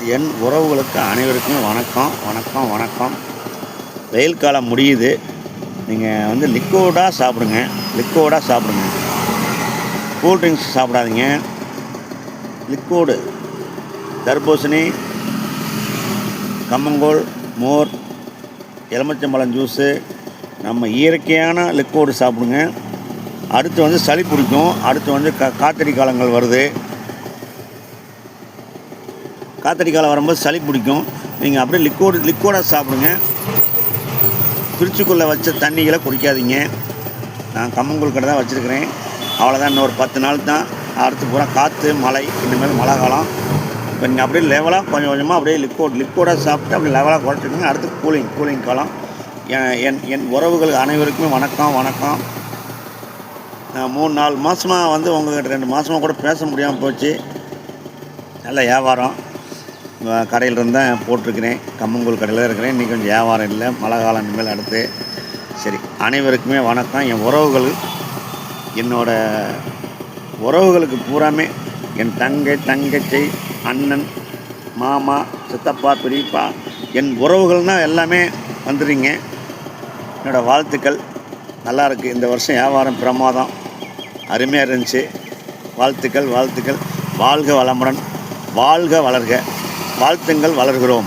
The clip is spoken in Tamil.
என் உறவுகளுக்கு அனைவருக்குமே வணக்கம் வணக்கம் வணக்கம். வெயில் காலம் முடியுது. நீங்கள் வந்து லிக்விடாக சாப்பிடுங்க. கூல்ட்ரிங்க்ஸ் சாப்பிடாதீங்க. லிக்விடு தர்பூசணி, கம்மங்கூழ், மோர், எலுமிச்சம்பழம் ஜூஸு, நம்ம இயற்கையான லிக்விடு சாப்பிடுங்க. அடுத்து வந்து சளி பிடிக்கும். அடுத்து வந்து காத்தடி காலங்கள் வருது. காத்தடி காலம் வரும்போது சளி பிடிக்கும். நீங்கள் அப்படியே லிக்விடாக சாப்பிடுங்க. ஃப்ரிட்ஜுக்குள்ளே வச்ச தண்ணிகளை குடிக்காதீங்க. நான் கம்மங்கூழ் கடை தான் வச்சுருக்கிறேன். அவ்வளோதான். இன்னும் ஒரு 10 நாள் தான். அடுத்து பூரா காற்று, மழை, இனிமேல் மழை காலம். இப்போ நீங்கள் அப்படியே லெவலாக கொஞ்சம் கொஞ்சமாக அப்படியே லிக்விடாக சாப்பிட்டு அப்படியே லெவலாக குறைச்சிக்கோங்க. அடுத்து கூலிங் காலம். என் உறவுகள் அனைவருக்குமே வணக்கம். நான் 3-4 மாதமாக வந்து உங்கள்கிட்ட 2 மாதமாக கூட பேச முடியாமல் போச்சு. நல்ல வியாபாரம். கடையில் இருந்தேன் போட்டிருக்கிறேன். கம்மங்கூழ் கடையில் தான் இருக்கிறேன். இன்றைக்கி கொஞ்சம் வியாபாரம் இல்லை. மழை காலம் இனிமேல் அடுத்து. சரி, அனைவருக்குமே வணக்கம். என் உறவுகள், என்னோடய உறவுகளுக்கு பூராமே என் தங்கச்சி, அண்ணன், மாமா, சித்தப்பா, பெரியப்பா, என் உறவுகள்னால் எல்லாமே வந்துடுறீங்க. என்னோடய வாழ்த்துக்கள். நல்லா இருக்குது. இந்த வருஷம் வியாபாரம் பிரமாதம், அருமையாக இருந்துச்சு. வாழ்த்துக்கள். வாழ்க வளமுடன், வாழ்க வளர்க. வாழ்த்துங்கள், வளர்கிறோம்.